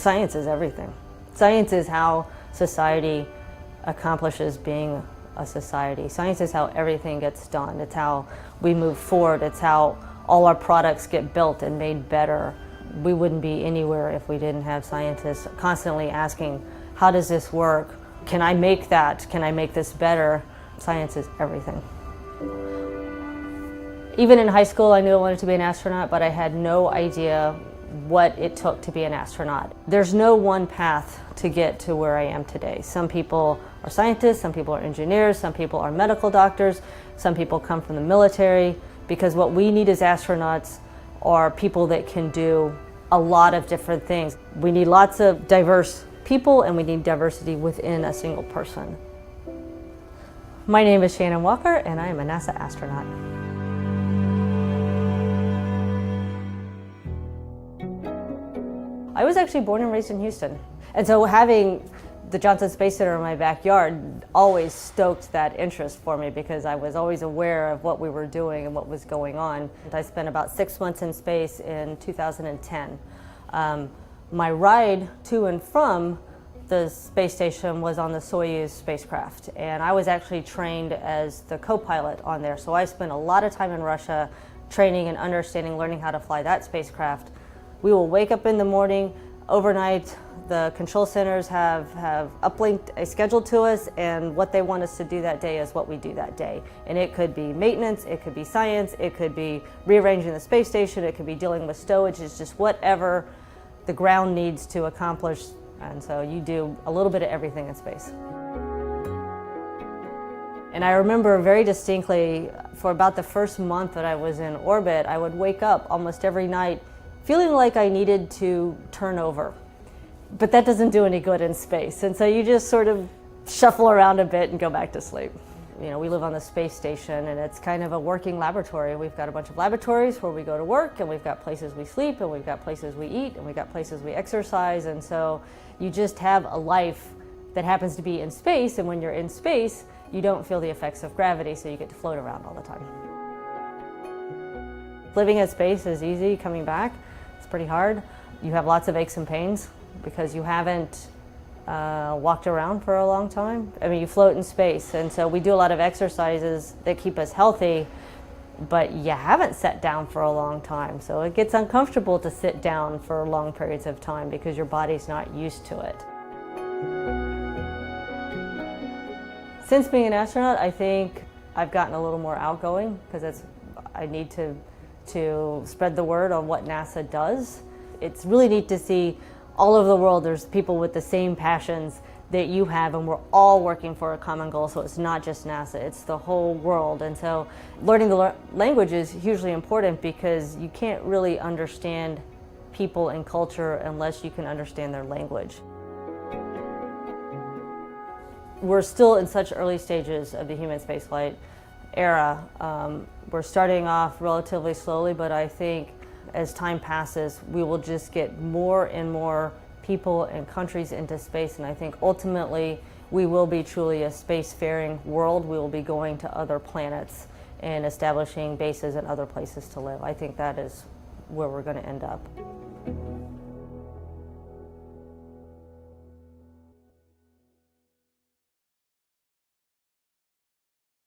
Science is everything. Science is how society accomplishes being a society. Science is how everything gets done. It's how we move forward. It's how all our products get built and made better. We wouldn't be anywhere if we didn't have scientists constantly asking, how does this work? Can I make that? Can I make this better? Science is everything. Even in high school, I knew I wanted to be an astronaut, but I had no idea what it took to be an astronaut. There's no one path to get to where I am today. Some people are scientists, some people are engineers, some people are medical doctors, some people come from the military, because what we need as astronauts are people that can do a lot of different things. We need lots of diverse people, and we need diversity within a single person. My name is Shannon Walker, and I am a NASA astronaut. I was actually born and raised in Houston, and so having the Johnson Space Center in my backyard always stoked that interest for me, because I was always aware of what we were doing and what was going on. I spent about 6 months in space in 2010. My ride to and from the space station was on the Soyuz spacecraft, and I was actually trained as the co-pilot on there. So I spent a lot of time in Russia training and understanding, learning how to fly that spacecraft. We will wake up in the morning, overnight, the control centers have uplinked a schedule to us, and what they want us to do that day is what we do that day. And it could be maintenance, it could be science, it could be rearranging the space station, it could be dealing with stowage. It's just whatever the ground needs to accomplish. And so you do a little bit of everything in space. And I remember very distinctly, for about the first month that I was in orbit, I would wake up almost every night feeling like I needed to turn over. But that doesn't do any good in space. And so you just sort of shuffle around a bit and go back to sleep. You know, we live on the space station, and it's kind of a working laboratory. We've got a bunch of laboratories where we go to work, and we've got places we sleep, and we've got places we eat, and we've got places we exercise. And so you just have a life that happens to be in space, and when you're in space, you don't feel the effects of gravity, so you get to float around all the time. Living in space is easy. Coming back, it's pretty hard. You have lots of aches and pains because you haven't walked around for a long time. I mean, you float in space, and so we do a lot of exercises that keep us healthy, but you haven't sat down for a long time. So it gets uncomfortable to sit down for long periods of time because your body's not used to it. Since being an astronaut, I think I've gotten a little more outgoing, because I need to spread the word on what NASA does. It's really neat to see all over the world there's people with the same passions that you have, and we're all working for a common goal. So it's not just NASA, it's the whole world. And so learning the language is hugely important, because you can't really understand people and culture unless you can understand their language. We're still in such early stages of the human spaceflight era. We're starting off relatively slowly, but I think as time passes, we will just get more and more people and countries into space, and I think ultimately we will be truly a spacefaring world. We will be going to other planets and establishing bases in other places to live. I think that is where we're going to end up.